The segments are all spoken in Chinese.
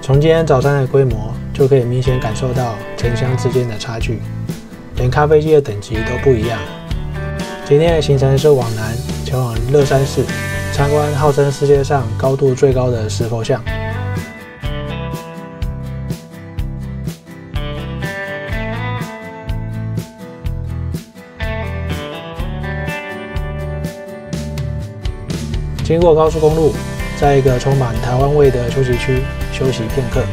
从今天早餐的规模就可以明显感受到城乡之间的差距，连咖啡机的等级都不一样。今天的行程是往南前往乐山市，参观号称世界上高度最高的石佛像。经过高速公路，在一个充满台湾味的休息区休息片刻，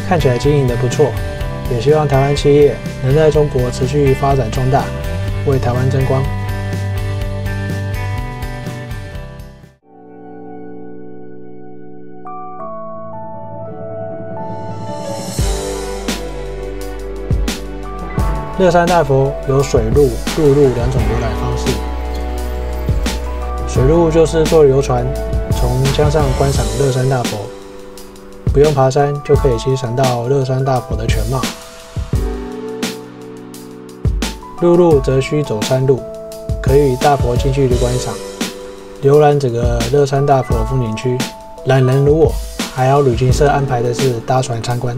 看起来经营得不错，也希望台湾企业能在中国持续发展壮大，为台湾争光。乐山大佛有水路、陆路两种游览方式。水路就是坐游船从江上观赏乐山大佛，不用爬山就可以欣赏到乐山大佛的全貌。陆路则需走山路，可以与大佛近距离观赏，浏览整个乐山大佛风景区。懒人如我，还有旅行社安排的是搭船参观。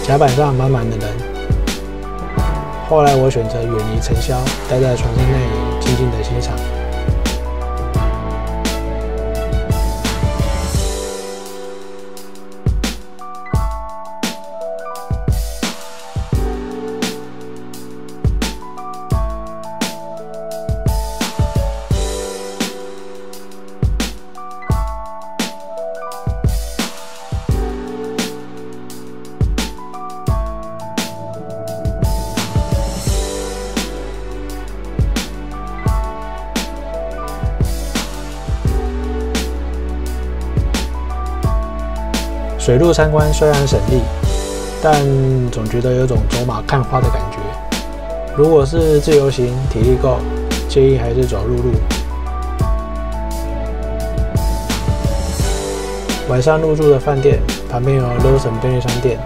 甲板上满满的人，后来我选择远离尘嚣，待在船舱内静静的欣赏。水路参观虽然省力，但总觉得有种走马看花的感觉。如果是自由行，体力够，建议还是走陆路。晚上入住的饭店旁边有 Lawson 便利商店。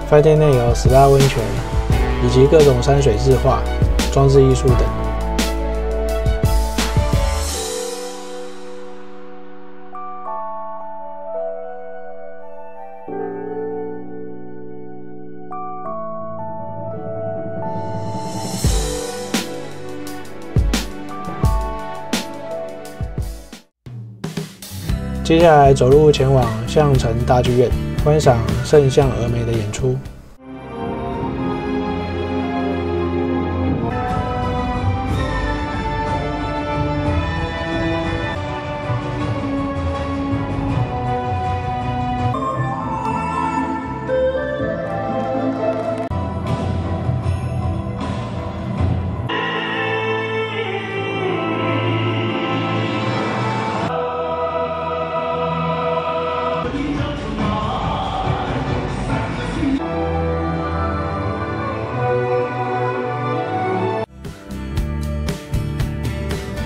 饭店内有 SPA 温泉，以及各种山水字画、装置艺术等。接下来走路前往象城大剧院，观赏圣象峨眉的演出。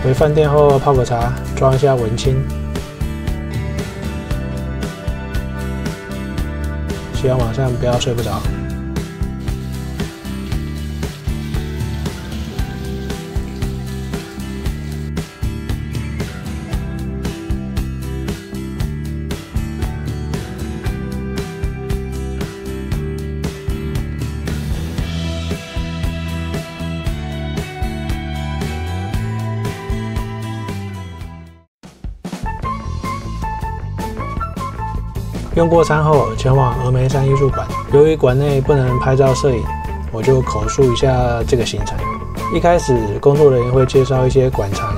回饭店后泡个茶，装一下文青。希望晚上不要睡不着。用过餐后，前往峨眉山艺术馆。由于馆内不能拍照摄影，我就口述一下这个行程。一开始，工作人员会介绍一些馆藏，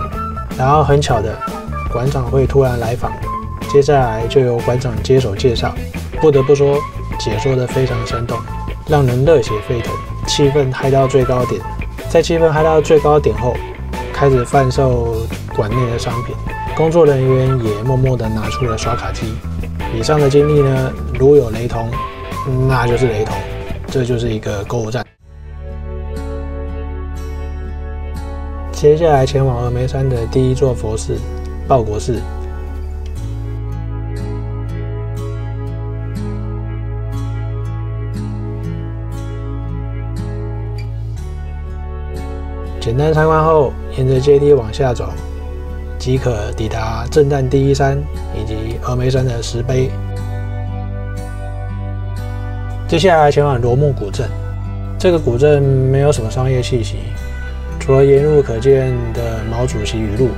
然后很巧的，馆长会突然来访，接下来就由馆长接手介绍。不得不说，解说得非常生动，让人热血沸腾，气氛嗨到最高点。在气氛嗨到最高点后，开始贩售馆内的商品，工作人员也默默地拿出了刷卡机。以上的经历呢，如有雷同，那就是雷同，这就是一个购物站。接下来前往峨眉山的第一座佛寺——报国寺。简单参观后，沿着阶梯往下走，即可抵达震旦第一山以及峨眉山的石碑。接下来前往罗木古镇，这个古镇没有什么商业气息，除了沿路可见的毛主席语录，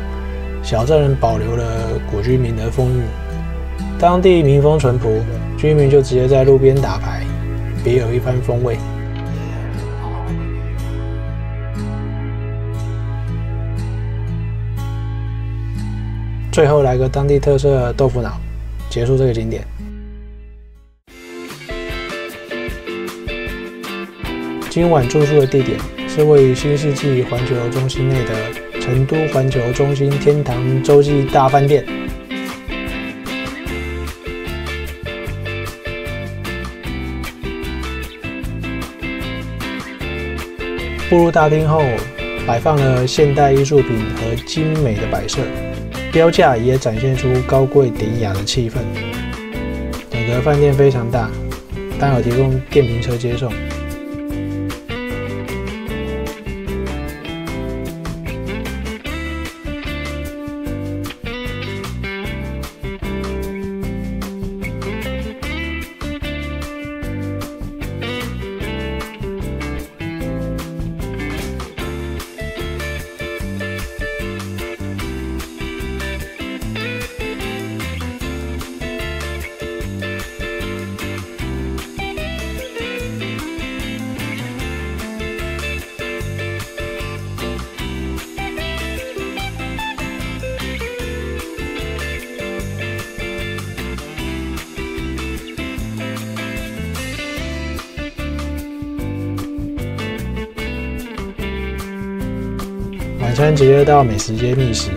小镇保留了古居民的风韵。当地民风淳朴，居民就直接在路边打牌，别有一番风味。最后来个当地特色豆腐脑，结束这个景点。今晚住宿的地点是位于新世纪环球中心内的成都环球中心天堂洲际大饭店。步入大厅后，摆放了现代艺术品和精美的摆设。标价也展现出高贵典雅的气氛。整个饭店非常大，但有提供电瓶车接送。晚餐直接到美食街觅食，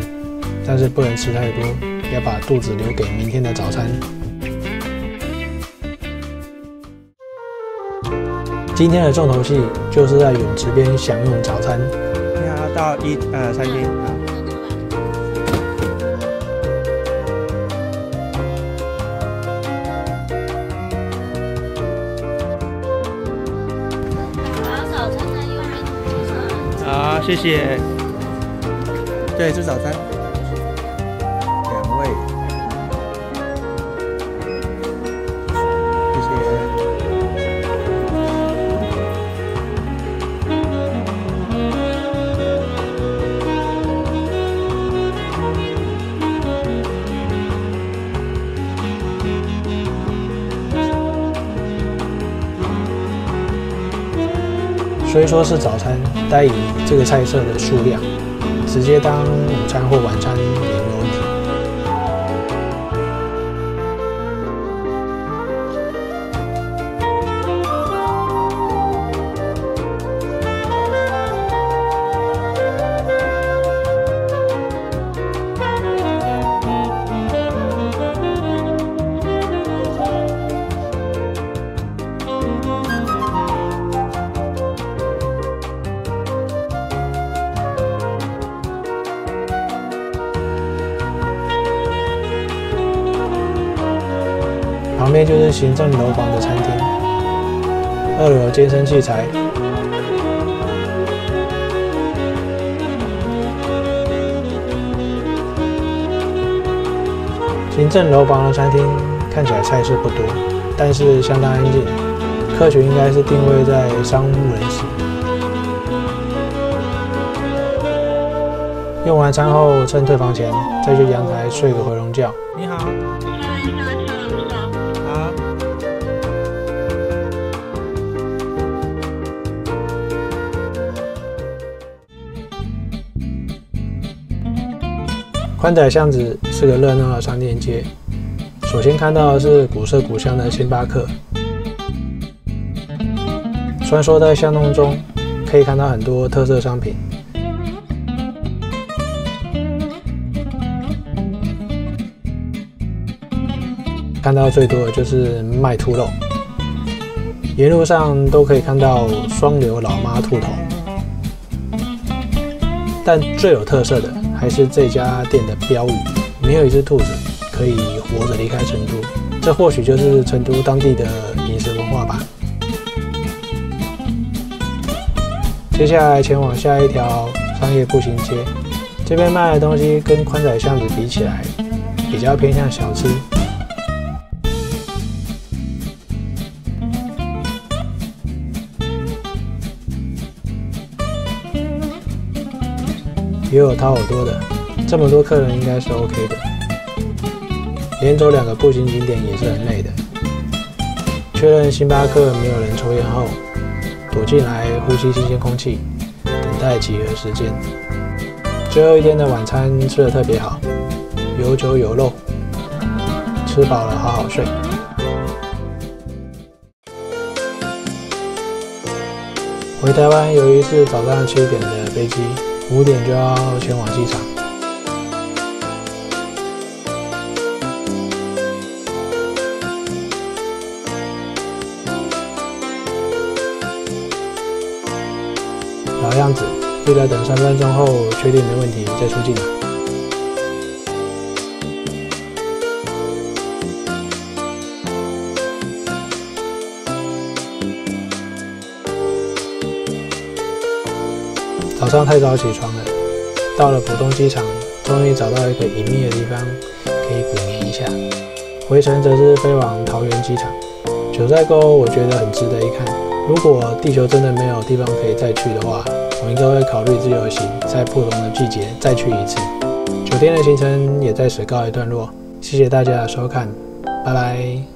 但是不能吃太多，要把肚子留给明天的早餐。今天的重头戏就是在泳池边享用早餐。你好，到餐厅啊。好，谢谢。对，吃早餐。2位。谢谢。虽说是早餐，但以这个菜色的数量，直接当午餐或晚餐也没有问题。旁边就是行政楼房的餐厅，2楼有健身器材。行政楼房的餐厅看起来菜色不多，但是相当安静，客群应该是定位在商务人士。用完餐后，趁退房前再去阳台睡个回笼觉。你好。宽窄巷子是个热闹的商店街，首先看到的是古色古香的星巴克。穿梭在巷弄中，可以看到很多特色商品。看到最多的就是卖兔肉，沿路上都可以看到双流老妈兔头。但最有特色的还是这家店的标语：没有一只兔子可以活着离开成都。这或许就是成都当地的饮食文化吧。接下来前往下一条商业步行街，这边卖的东西跟宽窄巷子比起来，比较偏向小吃。也有掏耳朵的，这么多客人应该是 OK 的。连走2个步行景点也是很累的。确认星巴克没有人抽烟后，躲进来呼吸新鲜空气，等待集合时间。最后一天的晚餐吃得特别好，有酒有肉，吃饱了好好睡。回台湾由于是早上7点的飞机，5点就要前往机场。老样子，记得等3分钟后确定没问题再出境。早上太早起床了，到了浦东机场，终于找到一个隐秘的地方可以补眠一下。回程则是飞往桃园机场。九寨沟我觉得很值得一看。如果地球真的没有地方可以再去的话，我应该会考虑自由行，在不同的季节再去一次。酒店的行程也在此告一段落，谢谢大家的收看，拜拜。